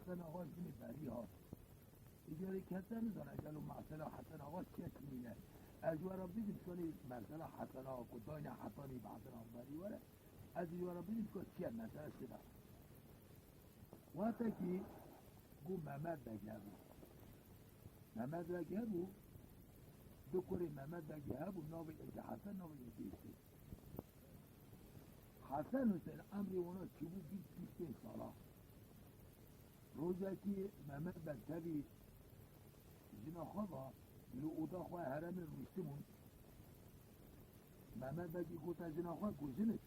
حسن آقا جون بری ها اجاره کسا میزنه جلو مثلا حسن آقا چه کنینه اجوارا بیدیم کنی مثلا حسن آقا کداین حسنی بعدن بری وره از اجوارا بیدیم که چیه مثلا شده وقتا که گو محمد بگه بود محمد بگه بود دو کره محمد بگه بود ناوی ایده حسن ناوی ایده ایده حسن حسین امری اونا چی بود 25 ساله روزه که محمد بگتوی جنا خواه لو اودا خواه حرم روشتمون محمد بگی گوتا جنا خواه گوشنش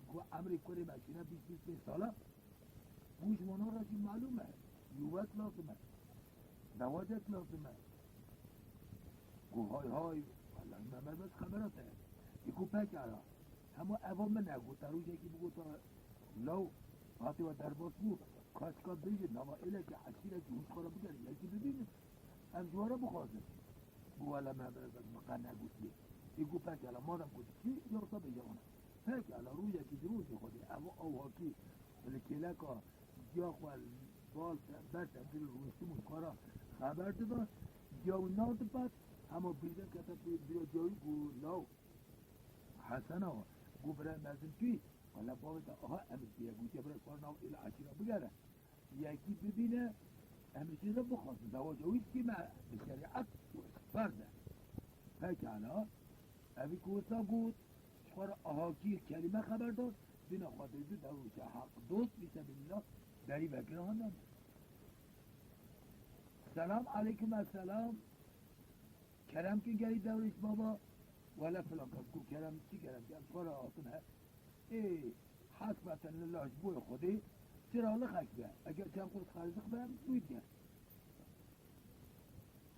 گو امری کره مشینه 25 ساله بوش مونا را چی معلومه یوت لازمه نواجت لازمه گو های والله محمد بس خبراته یکو پکره همه اوام نگو تا روشه که بگو تا لو حتی و درباس بود کاشکا بیجه نوا ایله که عشیره که هوش خورا بگره یکی ببینه از جوارا بخوازه گو والا محمد بس مقا نگوشیه یکو پکره مادم کدی چی یارتا بجانه پکره روشه که دروش خودی اوها کی ولی که یا خوال بال بس دل روشتمون کارا خبر دادن یا ناد بعد همه بیرون کتا بیرون جایی گو لو حسن آقا گو برای مزم توی والا باید آها امیر بیه گوشه برای کار ناو ایل عشیره بگره یکی ببینه امیر چیزا بخواست زواجه که ما به شریعت فرده فکرها اوی کوسا بود شخوار آهاکی کلمه خبر داد بینا خاطر دو دروشه حق دوست بیسه بالله دری بکره هندن سلام علیکم السلام کرم که گری دورش بابا ولا فلان کو کرم چی کرم که اشخار آتون هست ای حسبتا لله بوی خودی چرا حالا خک به اگر چند خود خرزق برم بوید گرد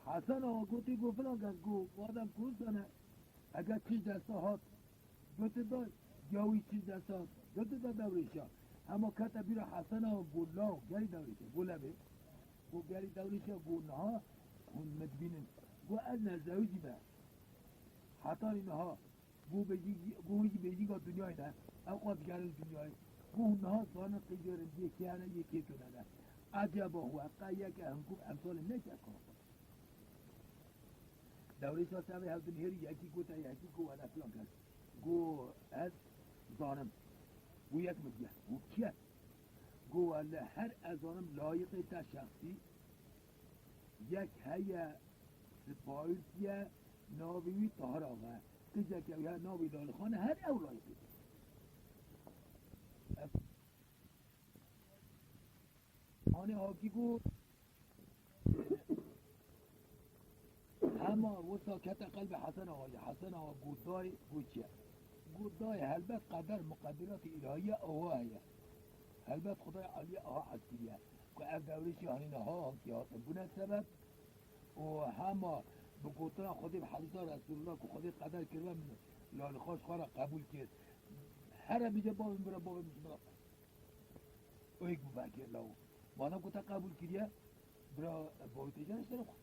حسن آقا گوتی گو فلان کس گو آدم کوز دانه اگر چیز دسته هات دوت داد جاوی چیز دسته هات دوت داد دورشا اما کتا بیرا حسن آقا گو لاو گری دورشا گو لبه گو گری دورشا گو نها هون مدبینن گو از نزویجی به حتی اینها گو بیجی که دنیای نه اوقات گرن دنیای گو نها سانه قیجارن یکی هنه یکی کنه عجبا هو قیه که همکوب امثال نکه کنه دوری سا سوی هفتن هری یکی گو تا یکی گو وانا فلان کس گو از زانم گو یک مدیه گو کیه گو والا هر از زانم لایق تا شخصی یک هیه سپایلتیه ناوی طهر آقا کجا که یا ناوی دالخانه هر اولایی بود آنه آکی گو همه وسا کت قلب حسن آقا گودای گوچیه گودای هلبت قدر مقدرات الهیه آوایه هلبت خدای علی آها عسکریه که اف دورشی هنینه ها که هاتن بونه سبب و همه بگوتنا خودی به حدیث رسول الله که خودی قدر کرده من لال خوش خواه قبول کرد هر بیجا بابم برا میشه برا اوی گو بکر لاو مانا گوتا قبول کریه برا باوی تجارش داره خود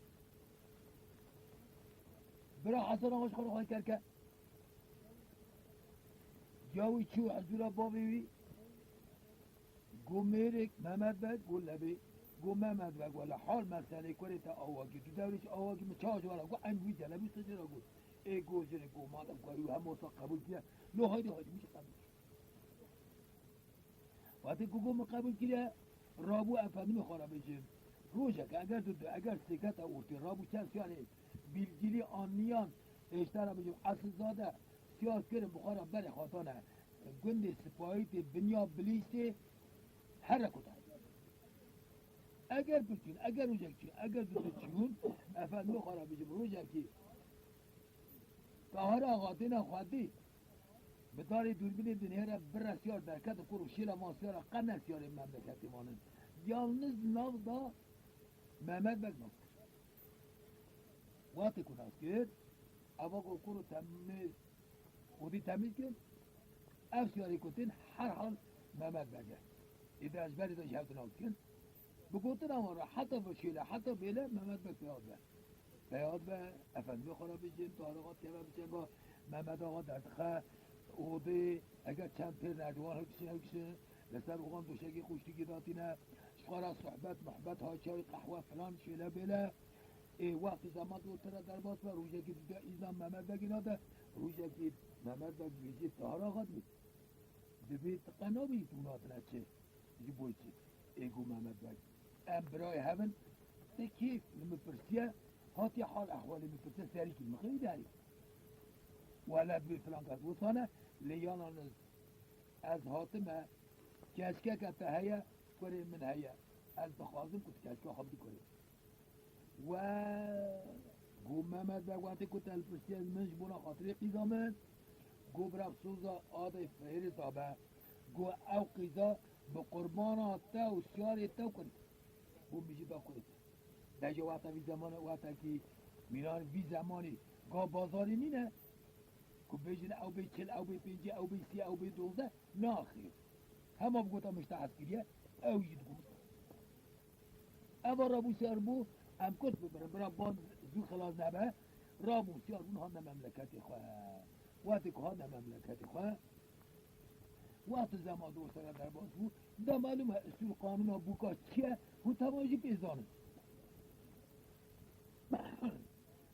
برا حسن آقاش خواه کرد که جاوی چو حضورا بابی گو میرک محمد بد گو لبی گو محمد بگ ولی حال مسئله کنه تا آواگی تو دورش آواگی من چاش وارا گو انوی جلبی سجرا گو ای گو جنه گو مادم کاری و هم موسا قبول کیا لو هایدی میشه قبول وقتی گو ما قبول کیا رابو افهمی میخواره بشیم روشه که اگر سکت اورتی رابو چند سیانه بیلگیلی آنیان اشترا بشیم اصل زاده سیاس کرم بخواره بره خاطانه گند سپاهیت بنیا بلیسته هر کتا اگر بچین اگر روزکی اگر دوستچون افراد میخواره بجم روزکی که آقا دینا خواهدی به داری دوربین دنیا را برسیار درکت کرو شیر ماسیار قنر سیار مملکتی مانند یالنز ناو دا محمد بگناز واتی کناز کرد اوا کرو تمیز خودی تمیز کرد اف سیاری کتین هر حال محمد بگه ایده از بری دا شهد ناز کرد بگوتن را حتی بشیله حتی بیله محمد بگ پیاد به افندی خورا بشیم تارقات که بشیم با محمد آقا در تخه اوده اگر چند پیر نردوان ها کشین لسر اوغان دوشگی خوشتی گداتینه شخارا صحبت محبت ها چای قهوه فلان شیله بله وقتی زمان دورتره در باز و روژه که دیده ایزان محمد بگینا ده روژه که محمد بگیجی تهار آقاد می دبیت قنا بید اونات نچه یه بویچی ایگو محمد بگی ام برای هون تکیف نمپرسیه هاتی حال احوالی مپرسیه سری که مخیلی داری ولا بی فلان قد وصانه لیانا از هاتمه کشکه که هيا كوري من هيا البخازم كنت كشكه خبدي كوري و قوم محمد وقتی كنت البرسيز منش بنا خاطري قيزامن قو براب سوزا آده فهيري صابه قو او قيزا بقربانا تا و سياري تا كوري قوم بيجي با كوري دجا وقتا في زمان وقتا كي ميران في زماني قا بازاري نينه که بیشتر او بی 40 او بی 50 او بی 30 او بی 12 ناخیر همه بگوتا مشت عسکریه او یید گوت اما رابو سیار بو ام کت ببرم برا باز زو خلاص نبه رابو سیار بون هانه مملکت خواه وقتی که هانه مملکت خواه وقت زمان دو سره در باز بو دا معلومه اصول قانون ها بوکا چیه و تماجی پیزانه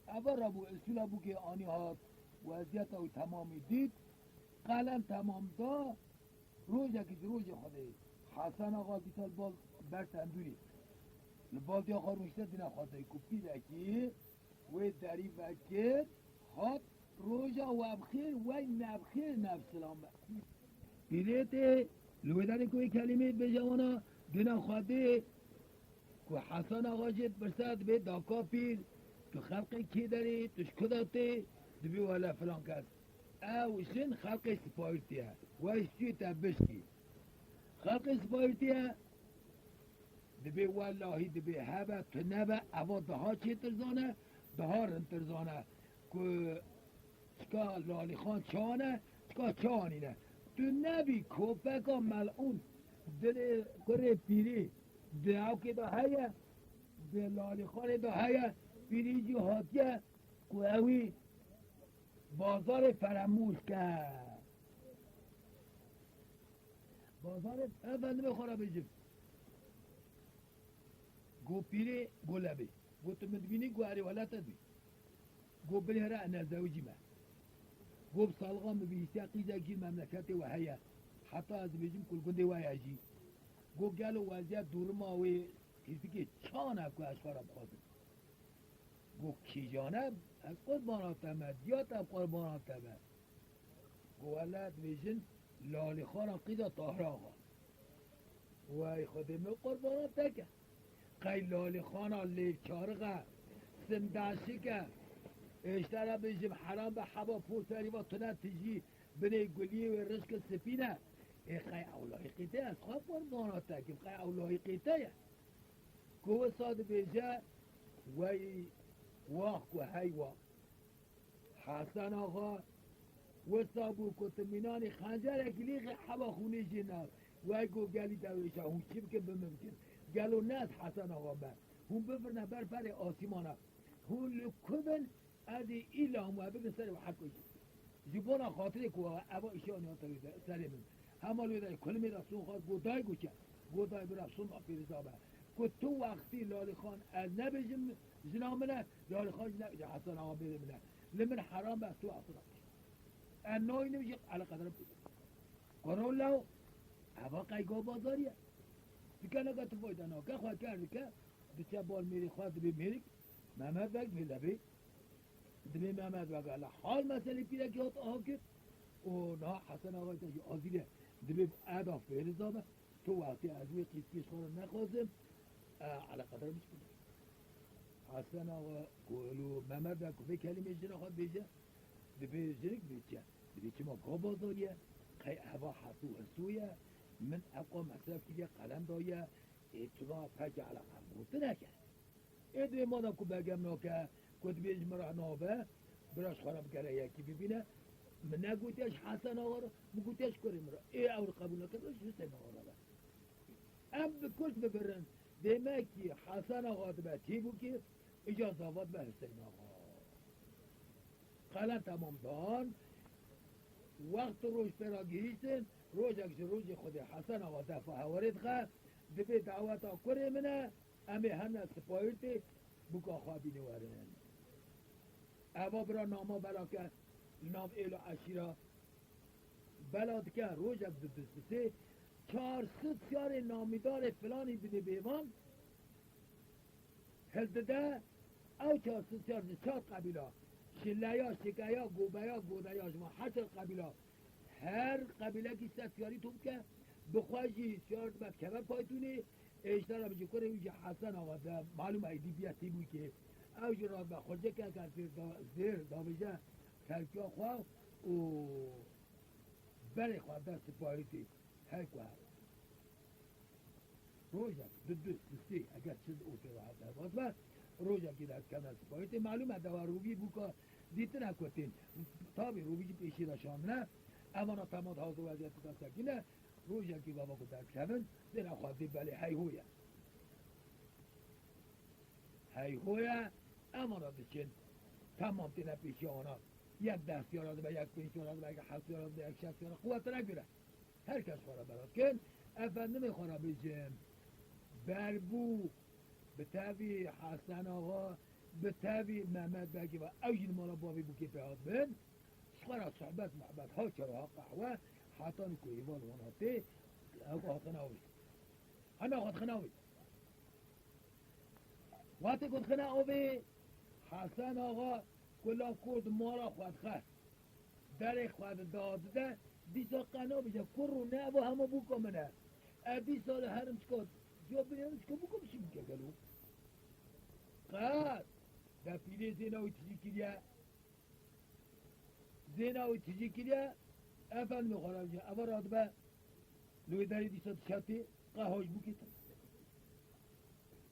اول رابو اصول ها بو که آنی ها وضعیت او تمامی دید قلم تمام دا روزه که روز خوده حسن آقا بیتال بال بر تندوری لبال دی آقا روشته دینا خواهده کپی دکی و دری وکر خود روزا و ابخیر و نبخیر نفسلام بیلیت لودن کوئی کلمه بجوانا دینا خواهده که حسن آقا جد برسد به داکا پیر تو خلق کی داری توش کداته دبي ولا فلان كاس او سن خلق سبايرتيها واشتي تبشكي خلق سبايرتيها دبي والله دبي هبا تنبا او دها چه ترزانه دهار انترزانه که چکا لالی خان چانه چکا چانینه تو نبی کوپکا ملعون دل کره پیری دعاو که دا هیا دل لالی خان دا هیا پیری جی هاتیه که اوی بازار فراموش کرد بازار افندم خورا بجم گو پیره گو لبه گو تو مدبینی گو عری ولات بی گو بلیهره انا زوجی ما گو بسالغا مبیستی قیزا گیر مملکت و هیا حتی از بجم کل گنده و یاجی گو گلو وضعیت دورما و کسی که چانه که اشخارم خواستم گو کی جانب از قربانات همه دیات هم قربانات همه گو ولد ویژن لالی خان قیدا طاهر آقا وای خودمه قربانات تکه قی لالی خان لیل چارقه سنداشی که اشترا بجم حرام به حبا پوسری و تنه تجی بنی گلیه و رشک سپینه ای قی اولای قیده از خواه قربانات تکه قی اولای قیده گو ساد بیجه وای واق و هیوا حسن آقا و صابو کتمینان خنجر اکلیق حبا خونه جناب و گو گلی دویشه هون چی بکن بممکن گلو ناس حسن آقا بر هون بفرنه بر پر آسیمانه هون لکبن ادی ایلام و بگن سر و حکوشی جبانا خاطره که اوه ایشانی ها تاویده سر من همه لویده کلمی رسون خواست گودای گوچه گودای برسون پیرزابه که تو وقتی لالی خان از نبیجم زنامنه لالی خان نبیجم حسن آقا بیده منه لمن حرام به تو اصلا انوی نمیشه علا قدر بوده قرار لو هوا قیگاه بازاریه بکنه که تو فایده ناکه خواه کرده که بچه بال میری خواه دبی میری محمد بگ میلبی دبی محمد بگ الله حال مسئله پیره که آها کرد او نه حسن آقا تاجی آزیره دبی ادا فیرزامه تو وقتی از روی قیسکیش خورا نخواستم على قدر مش كده حسن آقا قولوا محمد بگ کفه کلمه جنا خواد بیجه دبی جرک بیجه دبی چه ما گاه بازاریه قی هوا حسو اسویه من ابقا مصرف که قلم دایه اتنا پک على قرموته نکرد ادوی مادم که بگم ناکه کد بیج مرا نابه براش خراب کرده یکی ببینه من نگوتیش حسن آقا رو مگوتیش کاری مرا ای اور قبول نکرد روش حسین آقا رو ام بکش ببرن demek حسن آقا به چی بود که اجازهات به حسین آقا قلم تمام دان وقت روش پیرا گیشتن روش اکش روش خود حسن آقا دفع هوارد خواه دبی دعوتا کره منه امی هنه سپایرتی بکا خوابی نوارن اوا برا ناما بلا که نام ایل و عشیرا بلاد که روش اک دسته 400 سیار نامیدار فلانی بینه بیوان هلده او 400 سیار چار قبیله شلیا شکایا گوبایا گودایا شما 8 قبیله هر قبیله کی سیاری تو که بخواجی سیار بعد کبر پایتونی اشترا بجی کنه ویجی حسن آقا معلوم ایدی بیاتی بوی که او جرات با خورجه که زیر داویجه ترکیا خواه و بله خواه دست پایتی هر خواه روزا دستی اگر چیز اوکی راحت نباز و روزا که دست کم دست پایتی معلومه دوا روبی بوکا دیتن اکوتین تابی روبی جی پیشی را شامنه اما تماد حاضر وضعیت دست کنه روزا که بابا کو دست کمن دینا خواه دی بله هی هویا اما را بچین تمام تینا پیشی آنا یک دست یاراد به یک پینچ یاراد به یک حس یاراد به یک شخص یاراد قوت نگیره هر کس خورا براد کن افندم خورا بجم بربو به تاوی حسن آقا به تاوی محمد بگی و اوجین مالا باوی بوکی پیاد بین خورا صحبت محبت ها چرا قهوه حتان کو ایوان واناتی آقا خناوی هنه خود خناوی وقتی کد خناوی حسن آقا کلا کرد مارا خود خواست در خود داده دیسا قنا بشه کرو نه و همه بوکا منه ابی سال هرم چکا جا بریم چکا بوکا بشی بوکا گلو قد در پیله زیناوی تیجی کریه افل میخوره بشه اول راد به لوی داری دیسا تشتی قهاش بوکی تا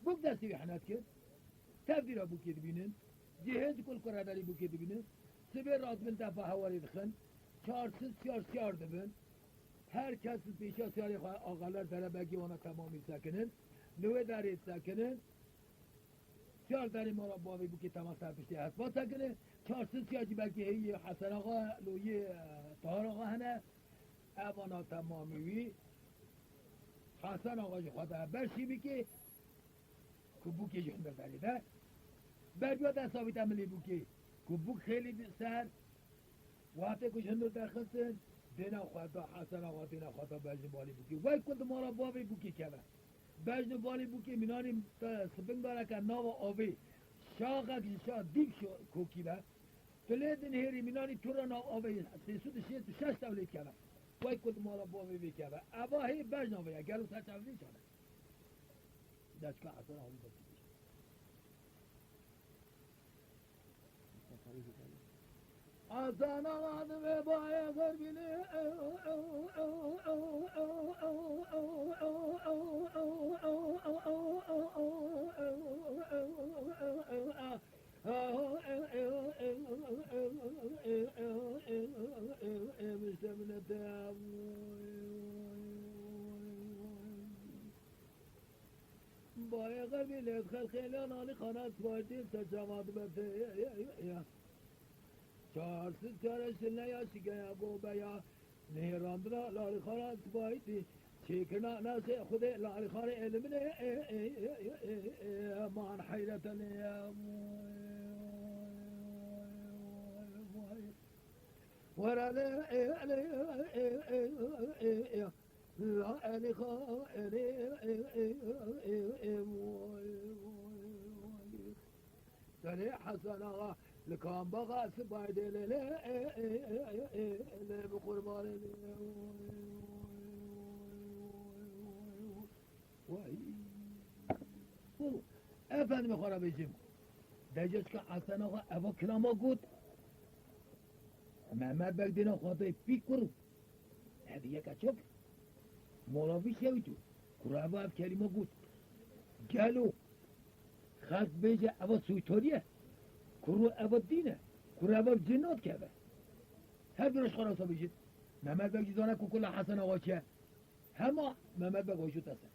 بوک دستی بحنات کرد تبدیل بوکی بینن جهاز کل کراداری بوکی بینن سبیر راد من دفع هواری دخن 400 سیار دبن هر کس پیشا سیاری خواه آقالر داره بگی وانا تمامی سکنن نوه داری سکنن سیار داری مارا باوی بوکی تمام سرپشتی حسبا سکنن 400 سیار جی بگی هی حسن آقا لوی طهار آقا هنه اوانا تمامیوی حسن آقا جی خواهد برشی بکی که بوکی جی خندر داری ده برگوه دستاوی تملی بوکی که بوک خیلی سر وقتی کش هندو درخستن دینا خواهد حسن آقا دینا خواهد بجن بالی بوکی وای کند مارا باوی بوکی کبه بجن بالی بوکی منانی سپنگ داره که ناو آوی شاقه که شاق دیگ کوکی به تلیدن هیری منانی تو را ناو آوی 366 تولید کبه وای کند مارا باوی بی کبه ابا هی بجن آوی گلو سر تولید شده دشکا حسن آقا بوکی حسن آقا به بای غربینه بای غربینه خیلی نالی خانه سپایتی سجواد بده 400 سیاره یا شگه گو بیا نیراندنا لاری خانه سپایتی چیکنا ناسه خود لاری خانه علمنه مان حیرتنی ورانه لا أني خائري سري حسن آغا لكان بغا سبايدي لي بقرباني افندم خورا بشیم دجاج که حسن آقا اوا کلاما گود محمد بگ دینا خواهده پیک کرو هدی یک اچوک مولاوی شوی تو کرو اوا اف کریما گود گلو خاص بیجه اوا سویتوریه کرو اوا دینه کرو اوا جنات که هر درش خراسا بشید محمد بگ جزانه که کل حسن آقا چه همه محمد بگ هاشو تسن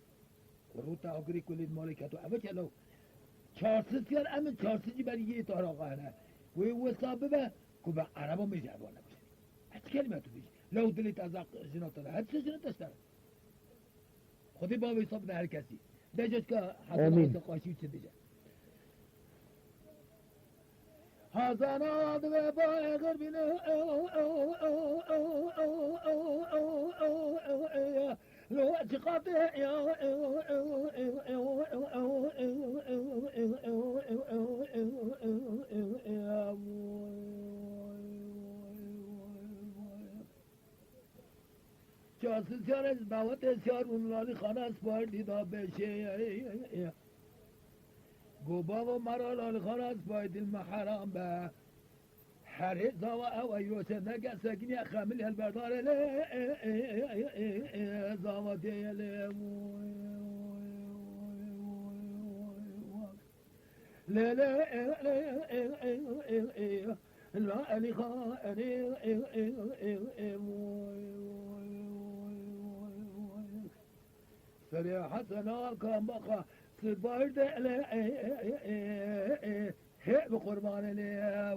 کرو تا آگری کلید مالکتو اوا چلو 400 سیار امن 400 برای یه تار آقا هنه وی وصابه به که به عربا میجربانه باشه كلمة تبيش لو دلت أزاق جنات الله هاد سجنة تشتغل خذي بابي صبنا هالكاسي ده جد حسنا قاشي وتشدجا هذا ناد بابا غربنا لو اعتقادي جاسوس از دعوت سیار اونلالی خانه از باید دیدا بشه گو بابا مرا لالی خانه از باید المحرام به هر زوا او ایوشه نگه سکنی خمیل البردار زوا دیلی لا علی خانه صريحة كان بقى سبايد هي بقربان لي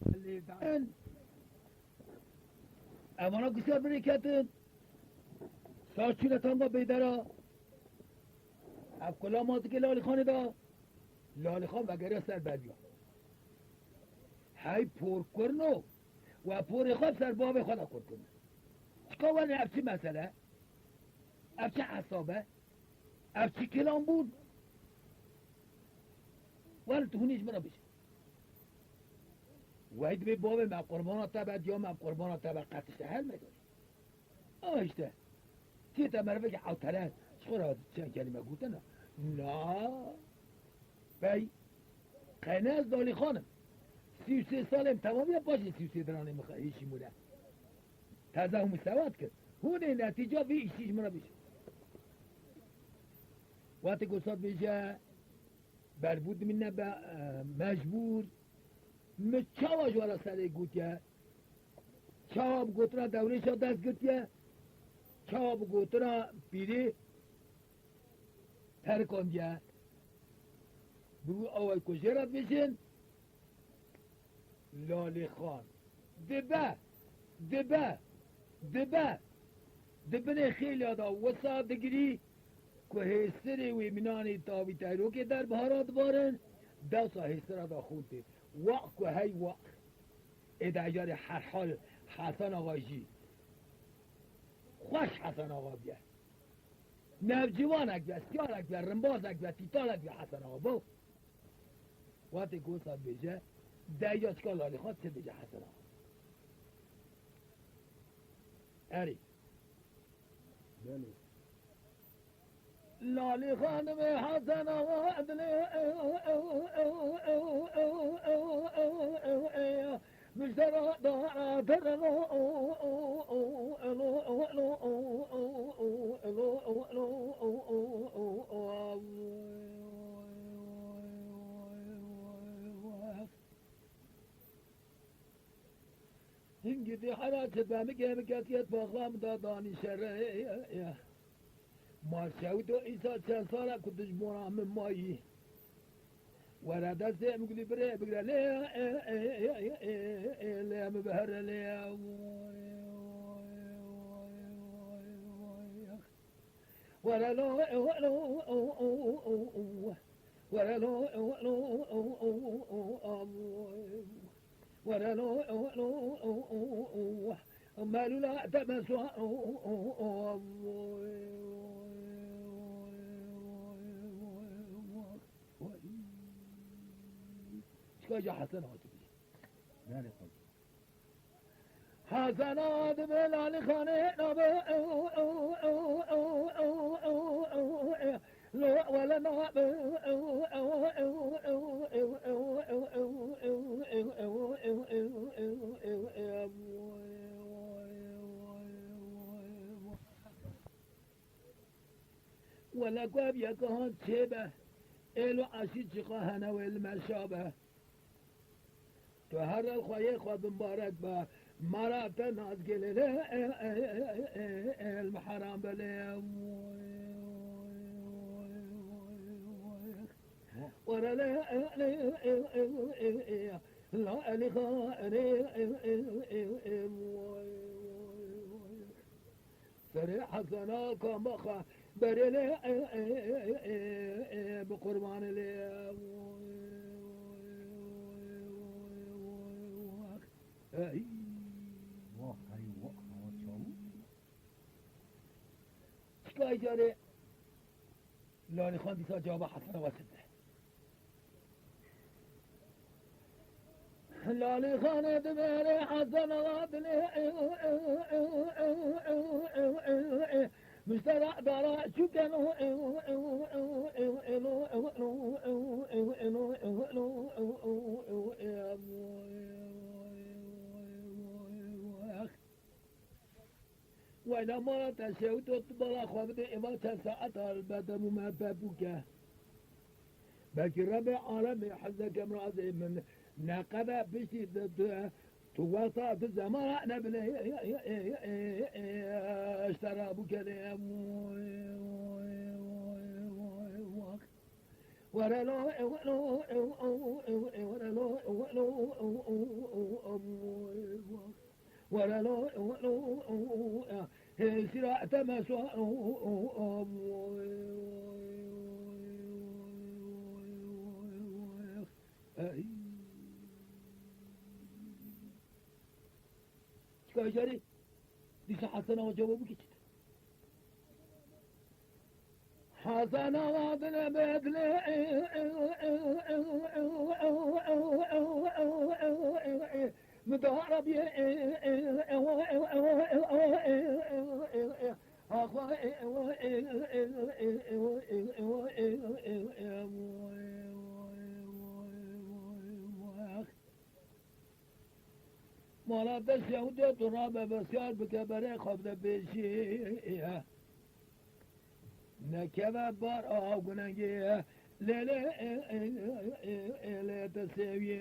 اللي بعد أمانة قصة بريكاتن ساشيلة تنبا بيدارا اب کلا ماتی که لالی خانه دا لالی خان وگره سر بدیا های پر کرنو و پر خواب سر باب خدا کرد کنه چکا ولی اب چی مسئله اب چی حسابه اب چی کلام بود ولی تو هونیش برا بشه وید به باب مب قربانا تبد یا مب قربانا تبد قطعش هل میدونی آشته چی تمرفه که حوتره چخورا چند کلمه گوته نه نه بی قینه از دالی خانم 33 سالم تمامی باشی 33 درانه ایشی موده تازه هم مستواد کرد هونه نتیجه بی ایشیش مرا بشه وقتی گستاد بشه بربود منه به مجبور چاواش ورا سره گوتیه چاواب گوترا دوره شا دست گوتیه چاواب گوترا بیری ترکان جه برو آوای کجرات بشن لالی خان دبه خیلی آدا وسا دگری که هستری و منانی تاوی تایرو که در بهارات بارن دوسا هستر آدا خونده وقت که هی وقت ادعجار هر حال حسن آقا جی خوش حسن آقا بیه نوجوانک بیه سیارک بیه رنبازک بیه تیتالک بیه حسن آقا بو وقتی گوسا بیجه دایجا چکا لالی خواد چه بیجه حسن آقا اری بله لالی خانم حسن آقا عدلی مشترى هنگی دی حرات بامگه مکاتیت باغلام دادانی شرعه مارشاوی دو ایسا چند ساله کدش بورا من مایی ورده سه مقلی بره بگره ليه مبهر ليه ولا لو ولا لو ولا لو مالو لا تمسوا شكاجة حسنات بي حسنات بلال خانه لو ولا ناب ولا قاب يكون تشبه إلو عشي شقاهنا والمشابه تو هر الخواه خواه مبارك با مرات ناز قلل المحرام بلي ورا لا سريع حسنا كمخا بريلي بقربان لي شكاي جاري لاني خان ديسا جوابا حسنا واسده لالي خان دميري حسنا وادلي مشترى دارا شو كانوا وإذا ما تشوت تبلا خبط إما تساعد البدن ما بابوك باقي ربع عالمي حزك امراض من نقبة بشي توصى في الزمان نبني اشترى بكلام ورا لو ورا لو سراء تمسوا شكاي دي حسنا وجوابك كده حسنا وادنا بدلي مدارب مالا بس يهودي ترابة بسيار بكبري خبدا بشي نكبا بار آقناقي ليلة تسوي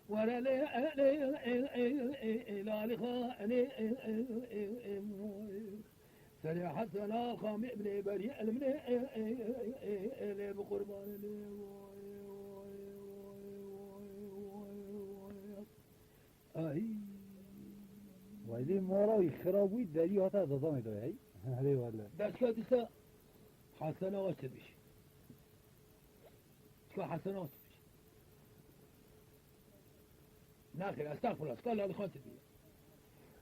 ورا لي خاني سريع حسنا خامي ابن بريء المني بقربان ولی ما را خرابوی دری هاتا دادا میداره هی؟ هلی والا دستگاه دیسا حسنا واسه بشی دستگاه حسنا واسه بشی ناخر استغفر الله قال لالي خان تبيه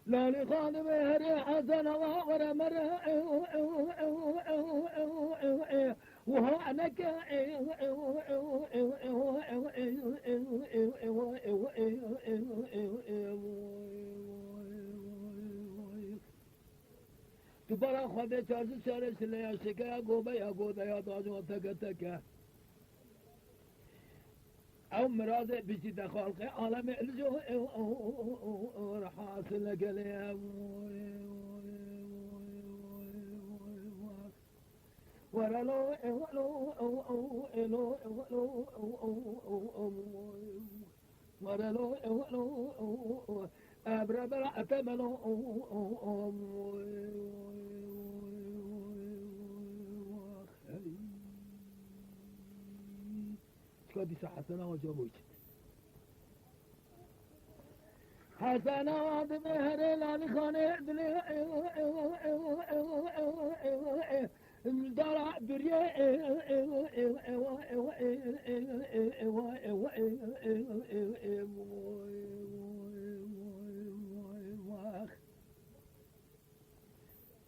لالي خان مهري حسنا وغرى مرة وهانك تبارا خواده چارسی سارس لیا شکا گوبه یا گوده یا داجو تکا تکا او مراد بشي دخالق عالم الجو حاصل لك ليا ورا لو ورا لو ابرا برا اتمنو شكادي حسنا وجابوش حسنا وعد مهر لاني خاني دلي دارا دريا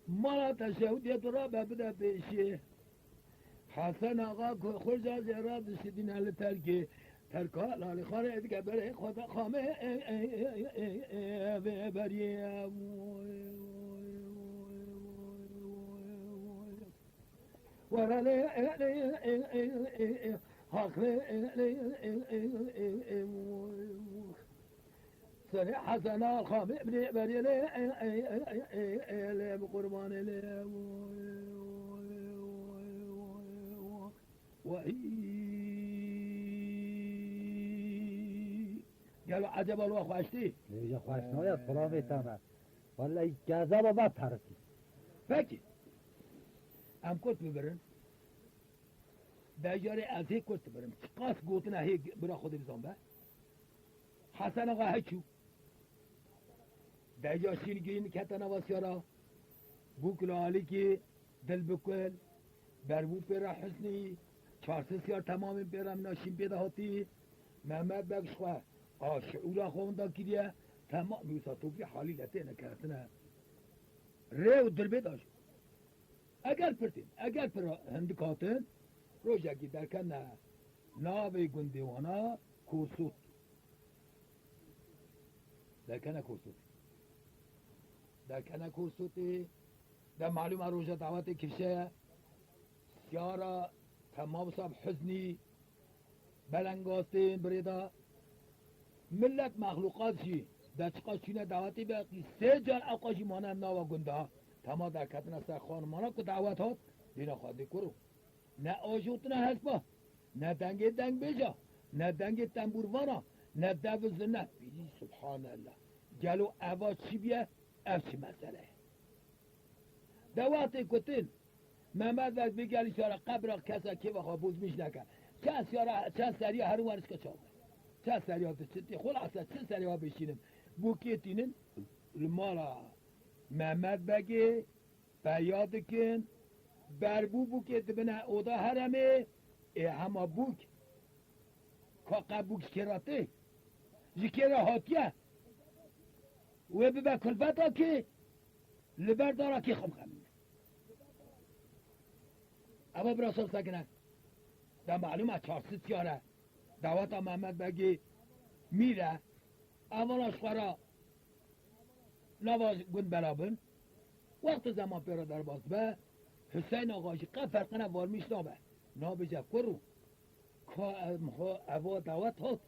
مرة تشهد يترى ببدا بشي حسن آقا خرجا زیراد شدین اهل ترکی ترکا لالی خانه ادگه بره خدا خامه بریم ورلی حقلی سري حسنا خامي ابني بريلي بقربان لي قالوا عجب الله خواشتي يا خواشنا يا طلابي تمام والله جذاب ما تركي فكي ام کت ببرن دجاری از هی کت برم قاس گوتنه هی برا خود بزن به حسن آقا هچو دجاشین گین کتنا واسیارا بوکل عالی که دل بکل بربو پیرا حسنی 400 سیار تمام پیرا ناشین پیدا هاتی محمد بگش خواه شعورا خوندا کریه تمام بیوسا توفی حالی لطه نکرتنه ریو دل بیداش اگر پر هندکاتن روژگی درکن ناوی گندیوانا کوسوت درکنه کوسوتی در معلوم روژه دعوت کشه سیارا تمام صاحب حزنی بلنگاستین بریدا ملت مخلوقات شی در چقا چونه دعوتی باقی 3 جان اوقاشی مانم ناوا گنده تمام در کتن سر خانمانا که دعوت هات دینا خواهده کرو نه آشوت نه حسبا نه دنگ بیجا نه دنگ تنبوروانا نه دوز نه بیدی سبحان الله جلو عواد چی بیه اف چی مسئله دوات کتن محمد وقت بگلی سیاره قبر کسا که بخواه بوز میش نکن چند سری هر ورش که چاقه چند سری ها خلاصه چند سری ها بشینم بوکیتینن مالا محمد بگه بیاد کن بربو بوکت بنا اودا هرمه همه بوک که بوک کراته جکره هاتیه و ببه کلفت ها که لبر دارا که خمخمینه اما براسل سکنه در معلومه 400 سیاره دعوت محمد بگی میره اولاش خورا نواز گند برابن وقت زمان پیرا در باز به حسین آقاشی قد فرقنه وارمیش نابه جب کرو که اوا دعوت هات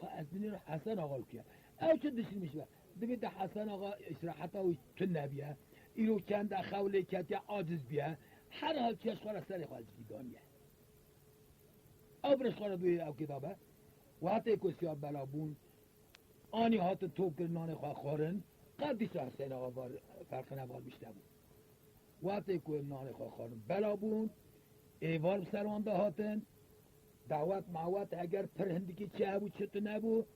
که از دینی رو حسن آقا کیا او چه دشین میشه دیگه ده حسن آقا اشراحتا و تن نبیه ایرو چند خوله کت یا عاجز بیه هر حال چیش خورا سر خواهد دیگانیه او برش خورا دوی او کتابه و حتی کسیار بلابون آنی هات توب کرنان خواه خورن قدیش حسین آقا فرق نوار بیشته بود و حتی نان خواه خورن بلابون ایوار بسروانده هاتن دعوت معوت اگر پرهندگی چه بود چه تو نبود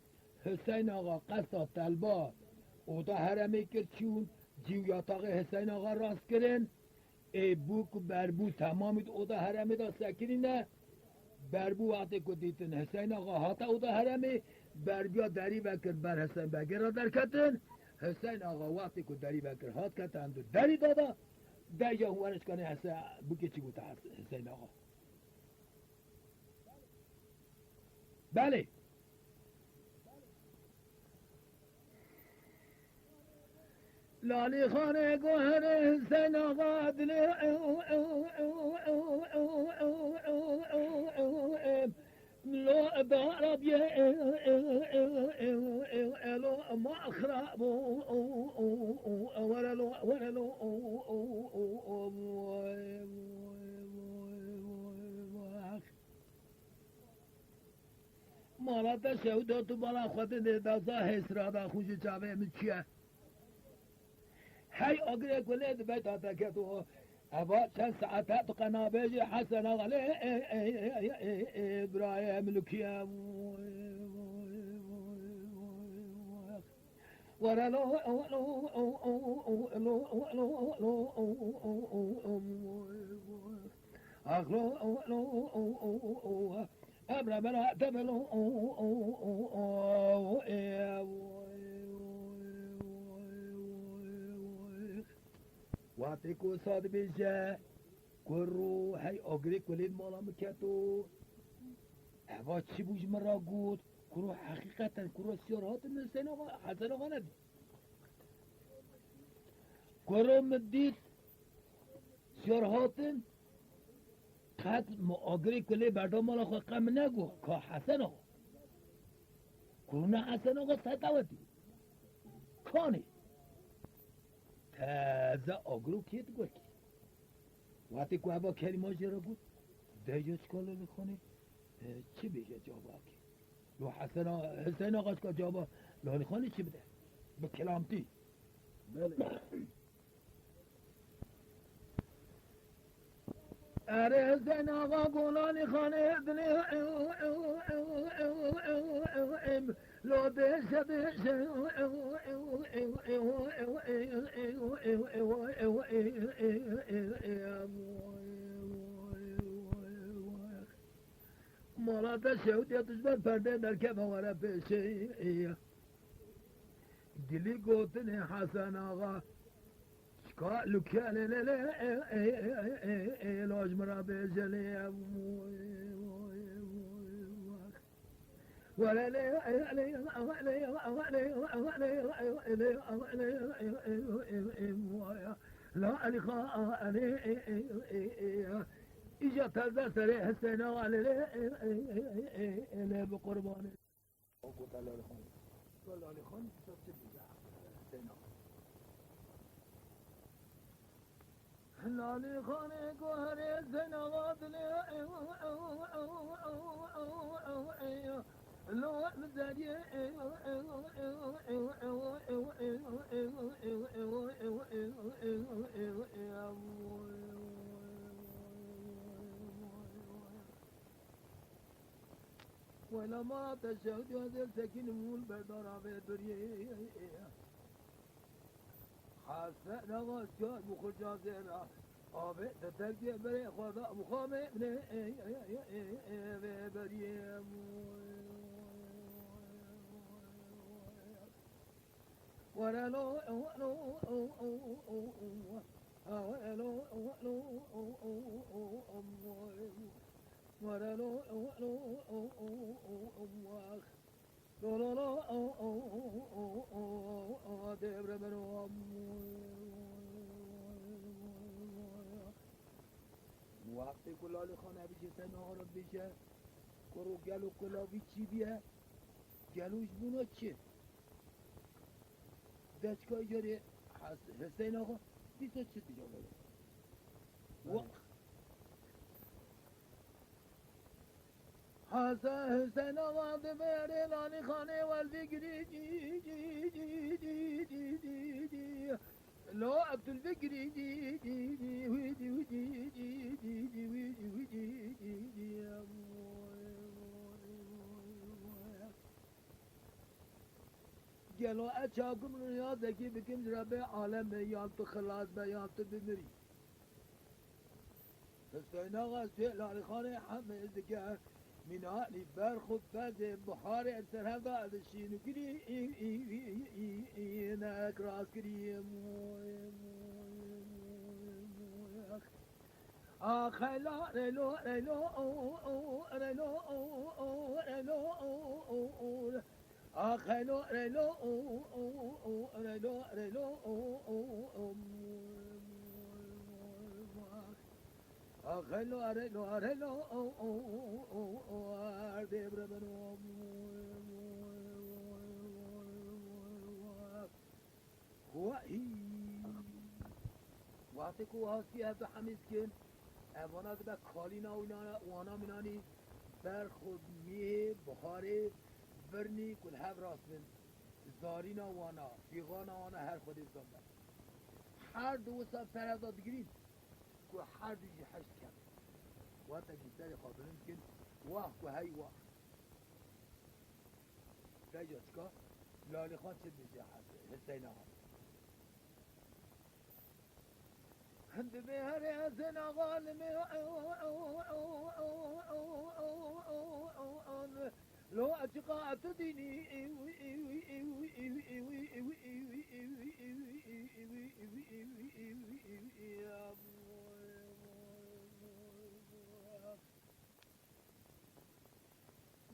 حسین آقا قصد طلبا او دا حرمه کرد چون جیو یاتاق حسین آقا راست کرن ای بوک بربو تمامید او دا حرمه دا سکرینه بربو وقتی که دیتن حسین آقا هاتا او دا حرمه بربیا دری بکر بر حسین بگر را در کتن حسین آقا وقتی که دری بکر هات کتن دو دری دادا دیجا هوارش کنه حسین بوکی چی بود حسین آقا بله لالی خانه گوهر حسین آقا دل لو دارب لو ما اخرب ولا لو مالا تشهد تو بالا خود دازا حسرادا خوش جاوه میچیه هی اگره کلید بیت آتا که تو اوا چند ساعت تو قنابه حسن آغاله ابراهیم لکیه ورلو اخلو ابرا بلا تبلو وقتی که ساد بیشه کرو هی آگری کلید مالا مکتو اوا چی بوش مرا گود کرو حقیقتا کرو سیارات حسین آقا حسن آقا ندید کرو مدید سیارهاتن قد آگری کلی بردا مالا خواه قم نگو که حسن آقا کرو نه حسن آقا ستاوتی کانی تازه آگرو کیت گوی وقتی که با کلمه جرا بود دیگه چکاله میخونی چی بیشه جوابا کی لو حسین آقا که جوابا لالی خانی چی بده به کلامتی بله اره زین آقا گلانی خانه دنی لوده شده مالاتا شهودیت بر پرده در که بواره پیشه دلی گوتن حسن آقا شکا لکیاله لاج مرا بجلی ولا لا علي خالي اجا تلبس ريح السنة على بقرباني قلت له لخان قال له لخان تصير السنة لالي خاني قهري السنة غادلي لو مزاجي ولا ما تشهد هذا السكين مول بدر في دريه حاسة نغاز كان مخرجا زيرا آبه تتركي بري خدا مخامي بني بريه ولا لو ولا لو دبر منو وقتی کلالی خانه بیشه سنهارم بیشه کرو گلو کلاوی چی بیه گلوش بونا چه دستگاه جاری حسین آقا بیسا چه دیگه بره حسین آقا دبر لانی خانه والفکری جی جی جی جی جی جی جی لو عبد الفكري جي جي جي ويدي ويدي جي جي جي ويدي ويدي جي جي يا قالوا أشاكم من رياضك بكم ربع عالم يالت خلاص بيالت بمري فسينا غاسي لاري خاني حمد ذكاء من هاني برخد فازي بحاري أنسر هذا الشيء نكري إنك راس كريم آخي لا ريلو ريلو ريلو ريلو آخي لا ريلو ريلو ريلو أخلو أرلو أرلو دبر بنو خوایی وقتی که واسطی هست حمیسکن اوانا که کالینا وانا منانی برخود میه بخاره برنی کل هف راست من زارینا وانا فیغانا وانا هر خودی زنده هر دو سال فرزاد گرید که هر دیجی حشت کرد وقتا گیتاری خاطرین کن واه که هی واه رجا چکا لالی خان چه دیجی حسین آقا هند بهر حسین آقا لو أتقى أتديني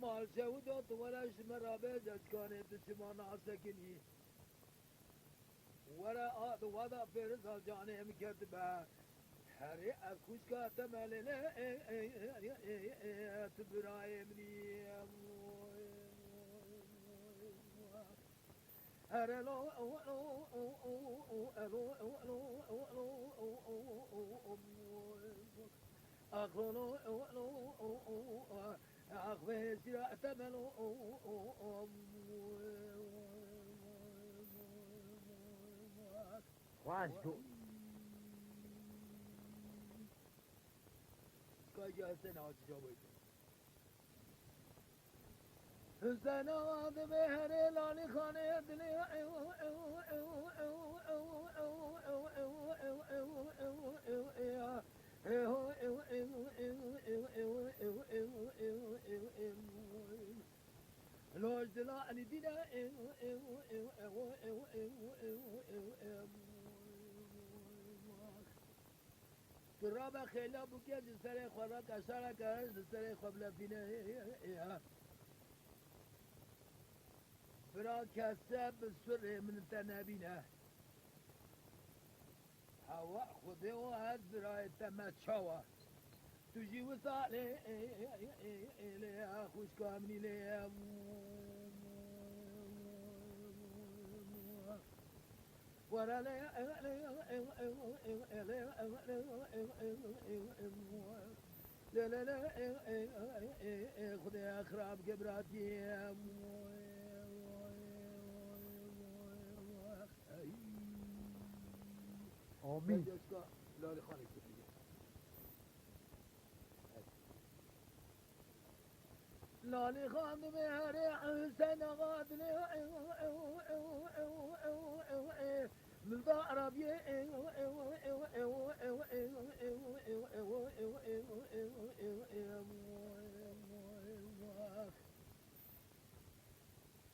مال شهودات ولا شمر بيجت كانت تسمان عسكني ولا هذا وضع فرس الجاني مكتبه هري أكوش كاتمل لا تبرايمني هرلو أخلو أخوي سيرا تملو واشتو خوشگاه که حسین آجی جا باید حسین آد مهر لالی خانه دلی لوج دلا انی دینا تراب خیلا بکیه جسر خورا کشارا کرد جسر خبلا فینه برا کسب سر من تنبینه هوا خود و هد برای تمچاوه تجي وصالي ليا خوش كامني ليا ورا ليا لا لا لا خذي اخراب قبراتي آمین لا لخانك لالي خان مهري حسين غادلي من ضرب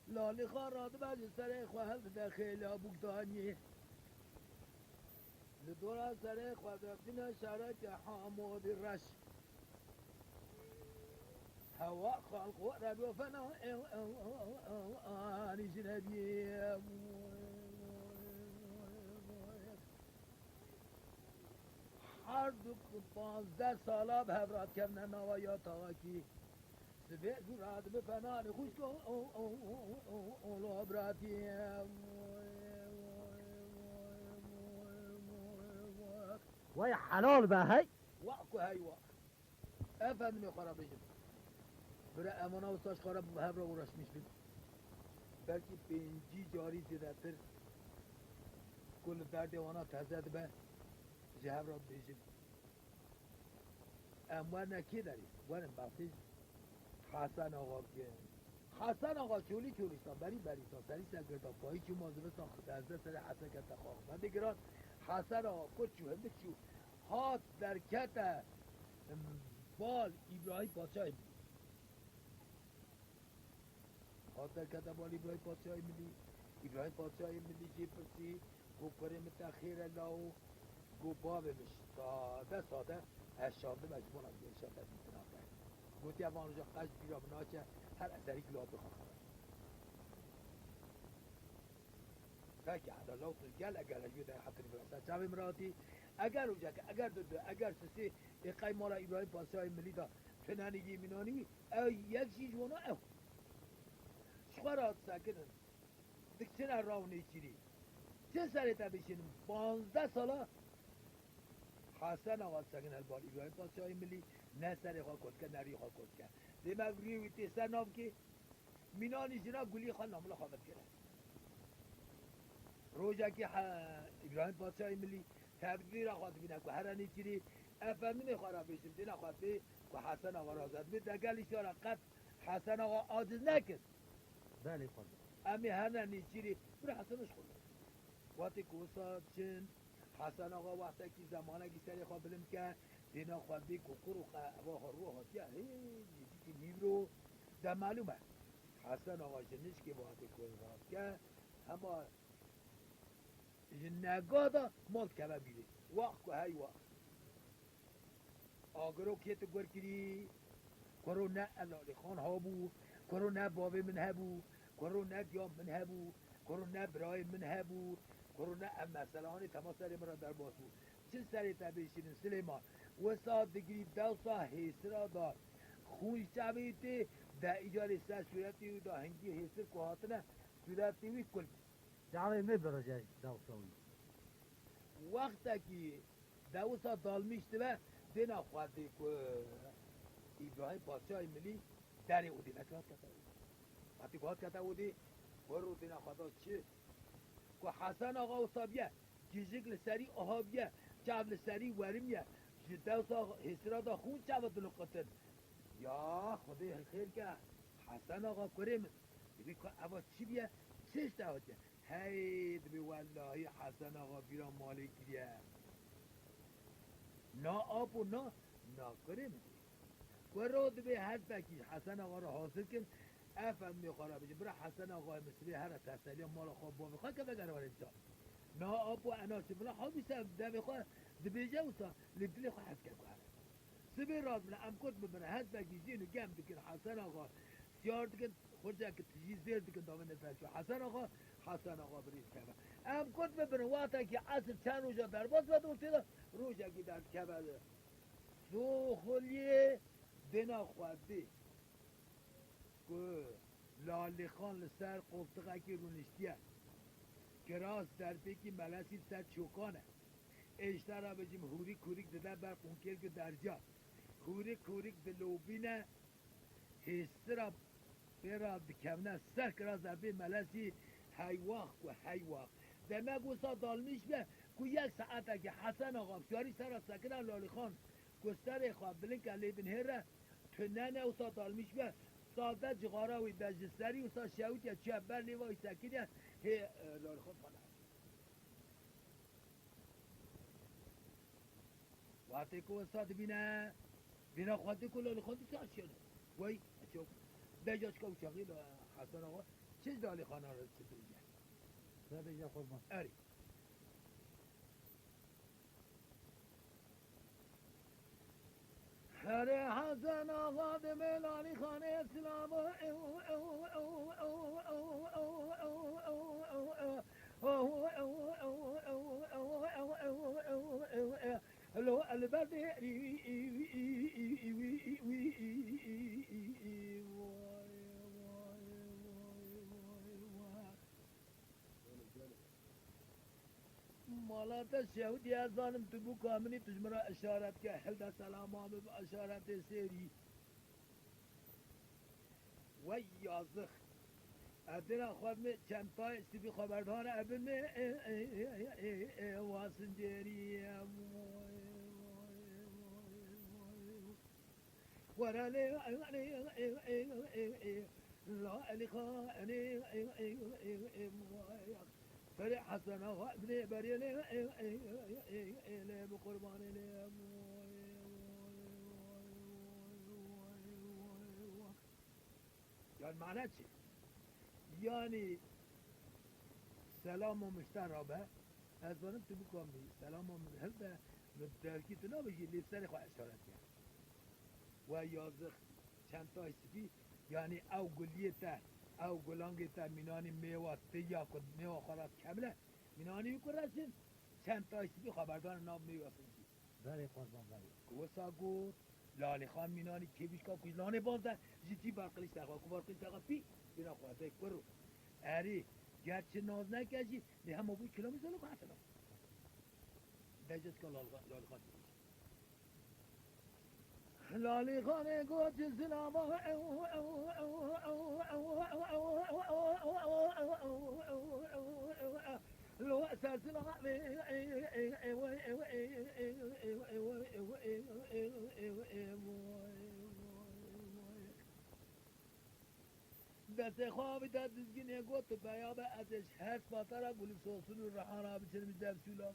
لالي خان راد بعد سريخ وهل داخل ابوك داني لدورا سريخ ودفتنا شارك حامود الرش هواء خلق ورب وفنا اني جنبي حردك 15 ساله بهبرات كنا نوايا تاكي سبع زراد بفنان خوشكو اولو براتي وای حلال به هی واكو هاي واك افهمني خرابي برای امانا و ساش خارا هب را اورش میشبید بلکه پنجی جاری زیدتر کل درد وانا تزد به جهب را بیشید امور نکی داری ورم بخشی حسن آقا که حسن آقا چولی چولیستان بری تا سری سگردان پایی چو مازبه ساخت درزه سر حسن کتا خواه من دیگران حسن آقا کچو هم بچو هات در کت بال ابراهیم پاچای خاطر کده بالی ابراهیم پادشاهی ملی ابراهیم پادشاهی ملی جی پرسی گو پریم تخیر لاو گو بابه بش ساده هشانده مجموعا از گرشان در میتنام باید گوتی اوان رجا قش بیرام ناچه هر اثری گلاب بخواه فاكي على لوط الجل اگر اجود حتى براسا چاوي مراتی اگر رجا اگر دو اگر سسی اقای مالا ابراهیم پادشاهی ملی دا فنانی یمینانی او یک چیز وانا او شخورات ساکنن دکتر راونی چیری چه سریتا بشینم 15 ساله حسن آقا ساکن البال ابراهیم پادشاهی ملی نه سری خواه کد که نری خواه کد که دیمه ریوی تیستر نام که مینانی جنا گلی خواه ناملا خواه کرد روزا که ابراهیم پادشاهی ملی تبدیر خواه بینه که هرانی چیری افهمین خواه را بشیم دینا خواه بی که حسن آقا را زد بید دگلیش را قد حسن آقا عاجز نکد بله خود امی هرانی چیری برای حسنش خود وقتی کوسا چن حسن آقا وقتی که زمانه که سری خواه بلم که دینا خواه بی ککر و خواه روح هاتیا یکی میبرو در معلومه حسن آقا جنش که وقتی کوسا که اما نگادا مالت که بیره وقت که های وقت آگرو که تو گر کری کرو نه الالی خان ها بو کرو نه بابه من هبو کرو نه دیام من هبو کرو نه برای من هبو کرو نه مسئله تماس سر مرا در باز بود چه سری تبیشین سلیمان و ساعت دگری دوسا حیسرا دا خوش جویده دا ایجار سر صورتی و دا هنگی حیسر که هاتنه صورتی وی کل جعبه می برجه دوستاوی وقتا که دوسا دالمیشته و دینا خواهده که ابراهیم پادشاه ملی داری او دینا که هات کتا بودی وقتی که هات کتا بودی برو دینا خواهده چه که حسن آقا اصابیه جیزک لسری احابیه جعب لسری ورمیه جدا سا حسرا دا خون شود لقطن یا خدای خیر که حسن آقا کریم دبی که اوا چی بیه چش داوته هی دبی والله حسن آقا بیرا مالک بیه نا آب و نا کریم ورود به حد بکی حسن آقا رو حاصل کن افهم میخواره بجه برا حسن آقا مثلی هر تسلی مال خواب با میخواه که بگره ورنجا نا آب و انا سبلا حابی سب ده بخواه دبی جوسا لدلی خواه حد که سبی راز من ام کد ببره حد بکی زینو گم دکن حسن آقا سیار دکن خورجه که تجیز زیر دکن دامن نفرشو حسن آقا بریز که ام کد ببره واتا که عصر چند روژا در باز و دو تیدا روژا که در کبده سو خلیه دنا خواهده که لالی خان لسر قلتقه که رونشتیه گراس در پیکی ملسی سر چوکانه اشتر را بجیم هوری کوریک دده بر قنکر که درجا هوری کوریک دلوبینه هسته را برا دکمنه سر کراس در پی ملسی حیواق و حیواق دمه گوستا دالمیش به که یک ساعته که حسن آقا بسیاری سر را سکنه لالی خان گستر خواه بلنک علی بن هره تنن اوسا دالمیش به ساده جغارا و دجستری اوسا شاوت یا چه بر لیوای سکنه هی لالی خان فانه وقتی که اوسا بینه بینا خواهده که لالی خان دیگه شده وای اچو دجاج که اوچاقی حسن آقا چیز لالی خانه را چطوریه سر بجا قربان اری هر حسن آقا دم لالی خانه اسلام لو البدر مالات شهودی از ظالم تبو کامنی تجمرا اشارت که هل سلام آمد اشارت سری و یازخ ادنا خود می چندتای سبی خبردار ابن می واسنجری ورالي لا لخاني فرح حسن ابن بريلي بقرباني يعني معناه چی؟ یعنی سلام و مشتربه از بانم تو بکنم سلام و مشتربه درکی تو نباشی لیب سر خواه اشارت کرد و یازخ چند تا اسپی یعنی او گلیه او گلانگی تا مینانی میوه تیا کد میوه خورات کمله مینانی بکرسین چند تا اسپی خبردار نام میوه سنجی بله قربان بله کوسا گو لالی خان مینانی کیبیش کا کج لانه بازده جیتی برقلیش تقوی کو برقلیش تقوی پی بینا خواهده کرو اری گرچه ناز نکشی نه هم ابوی کلا میزنه که حسنا دجت که لالی خان لالی خان گوچ سلام لو اساس دست خوابی داد دزگینه گوت بیاب ازش هست باتره گلی سوسن و رحانه بچنم دفسولا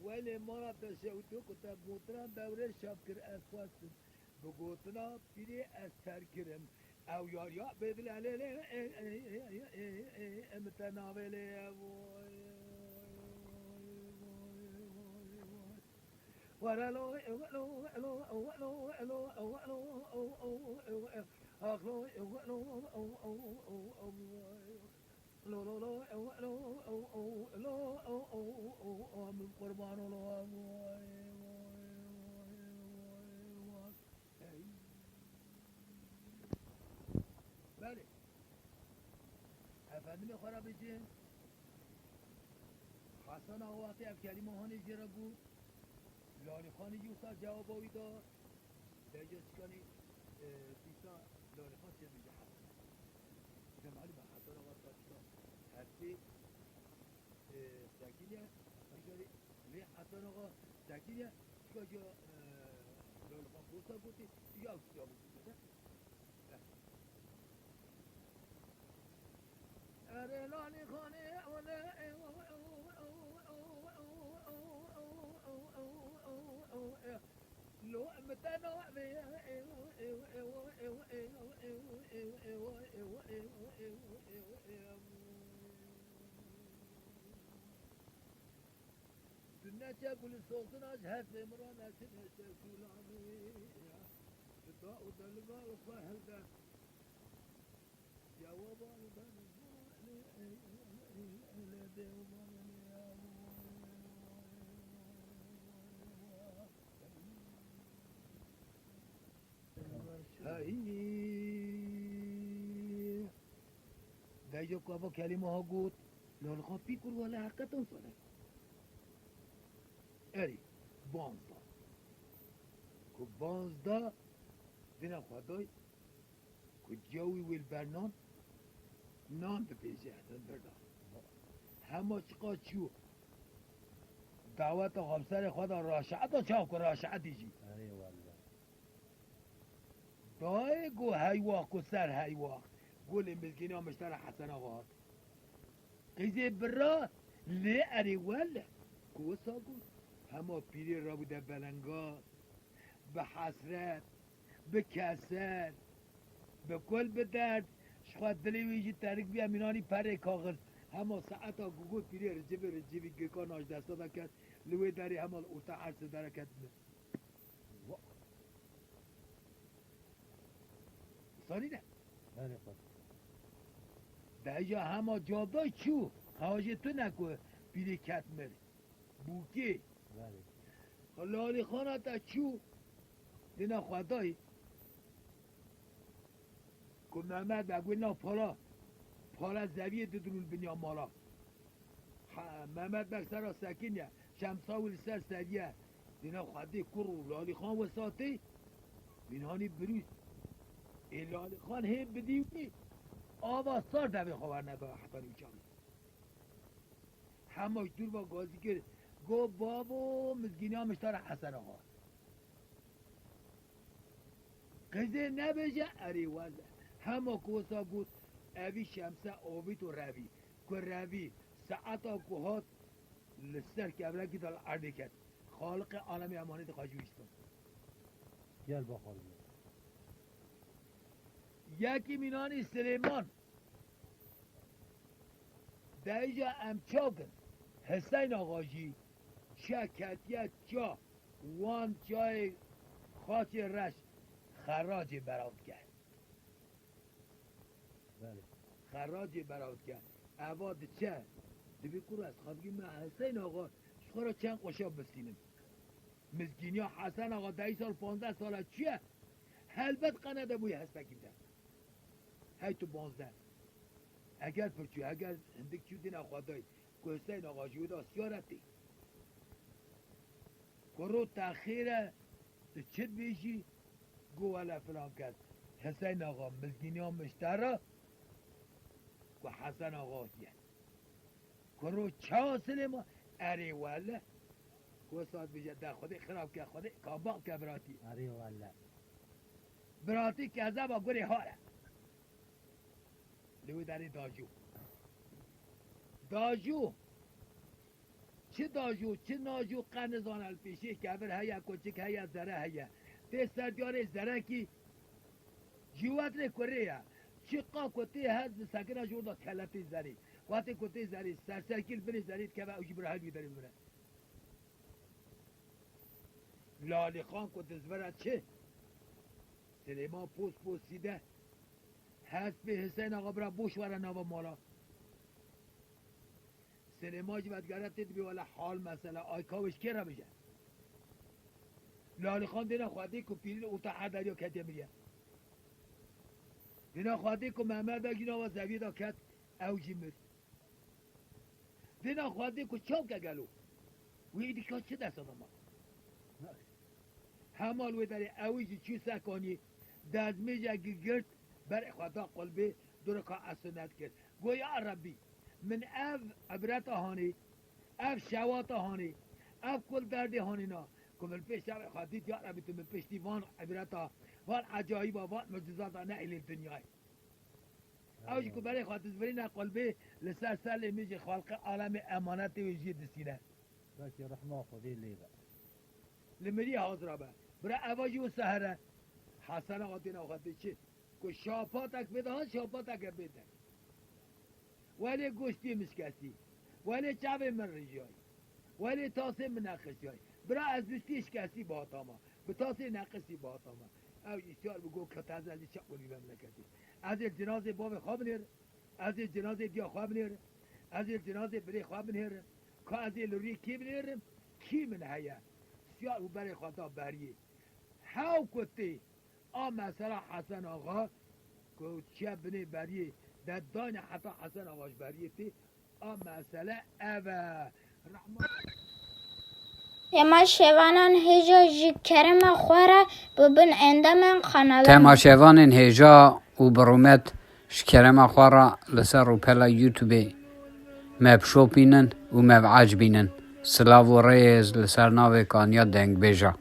ولی مرا تشوتو کتا گوتنا دوره شب کر از خواستم بگوتنا پیری از تر کرم او یاریا بدل علیه امتناوله ورلو من قربان بله افندم خورا بچه حسن آواتی اف کلمه هانی جرا بود لالی خانی جوسا جواب آوی داد درجه چکانی بیسا لالی خان چه میگه حسن جمعالی با حسن آواتی بیسا هستی سکینه مجاری لی حسن آقا سکینه چکا جا لالخان پوستا بودی یا اکسیا بودی اره لالی خانه لقمة دنیا كل صوتنا جهت مران سنة سولاني تداء دلبا وفهل ده يا وبان دايجو كابو كلمة هاقوت لو الخطي كل ولا حقتهم صنع اري بانزدا كو بانزدا دينا خداي كو جوي والبرنان نان ببيجه بردا همه چقا چو دعوت غمسر خدا راشعه چاو که راشعه دیجی اره والله دای گو هیواق و سر هیواق گل مزگینی ها مشتر حسن آقا قیزه برا لی اری وله گو ساگو همه پیری را بوده بلنگا به حسرت به کسر به کل به درد شخواد دلی ویجی ترک بیا مینانی پر کاغل همه ساعت ها گوگو پیری رجبی گکان آج دستا دا کرد لوی داری همه اوتا عرص داره کرد سانی نه اره خود دایجا همه جادا چو خواهج تو نکو پیری کت مر بوکی بله لالی خانه تا چو دینا خدای که محمد بگوی نا پالا زویه ددرول بنیا مالا محمد بگ سرا سکینه شمسا و سر سریه دینا خدای کرو لالی خان و ساته بینهانی بروز ای لالی خان هم بدیونی آوا سار دوی خبر نداره حتی نیچانی هماش دور با گازی کرد گو بابو مزگینی ها مشتار حسن آقا قزه نبجه اری وزه همه کوسا بود اوی شمسه آوید و روی که روی ساعتا کوهات لسر که اولا که دال عرده کرد خالق عالم امانت خواجویستون گل با خالد یکی مینانی سلیمان دیجا امچاکن حسین آقاجی شکتیت جا وان جای خاص رش خراج برات کرد بله خراج برات کرد عواد چه دوی کرو از خواهدگی من حسین آقا شخورا چند قشاب بسینم مزگینی ها حسن آقا 10 سال 15 سال چیه هلبت قنده بوی هست بکیم ده هی تو 15 اگر پرچو اگر هندک چو دین خدای که حسین آقا جودا سیارتی کرو تأخیره چت بیشی گو ولا فلان کرد حسین آقا مزگینی ها مشتره که حسن آقا دیه کرو چه سلما اره وله که ساعت بجه در خودی خراب که خودی کاباق که براتی اره والله براتی که ازا با گوری حاله لوی داری داجو چه داجو چه ناجو قرن زان الپیشی که بر هیا کوچک هیا زره هیا ته سردیار زره کی جوات ره کره چه قا کوتی هز سکنا جودا کلتی زری وقتی کوتی زری سرسرکیل بری زرید که با اوجی بر حال بیداری بره لالی خان کو دزبره چه سلیمان پوسیده هست به حسین آقا برا بوش وره نوا مالا سلیمان جی بدگرد دید بی والا حال مسئله آی کاوش که را بشه لالی خان دینا خواهده که پیرین اوتا حدر یا کتی میگه دینا خواهده که محمد بگی نوا زویه دا کت اوجی مر دینا خواهده که چاو که گلو و ایدی که چه دست آدم همال و در اویجی چو سکانی دزمیج اگه گرد بر خدا قلبه درکا اسنت کرد گویا عربی من اف عبرت هانی اف شوات هانی اف کل درد هانینا که من پیش شب خاطی تیار ربیتو من پیش دیوان عبرتا وان عجایبا وان مجزاتا نه ایلی دنیای اوش که برای خاطر برین قلبی لسر سر میجی خلق عالم امانت و جید سینه باش رحمه خودی لیبا لمری حاضر با برای اواجی و سهره حسن آتینا خاطر چی که شاپاتک بده ها شاپاتک بده ولی گوشتی مشکستی ولی چاب من رجای ولی تاسه من نقشی برا از بستیش کسی با تاما به تاسه نقشی با تاما او اشتیار بگو که تازه از چقولی مملکتی از جنازه باب خواب نیر از جنازه دیا خواب نیر از جنازه بری خواب نیر که از لوری کی بنیر کی من هیا سیار برای خدا بریه هاو کتی مثلا حسن آقا که چه بنی بریه در دان حتی حسن آقاش بریه تی مسئله اوه تماشاوانان هجا جی کرم خوره ببین اندام خانواده تماشاوانان هجا و برومت شکرم خوره لسر رو پلا یوتیوبی مبشو بینن و مبعج بینن سلاو و ریز لسر ناوی کانیا دنگ بیجا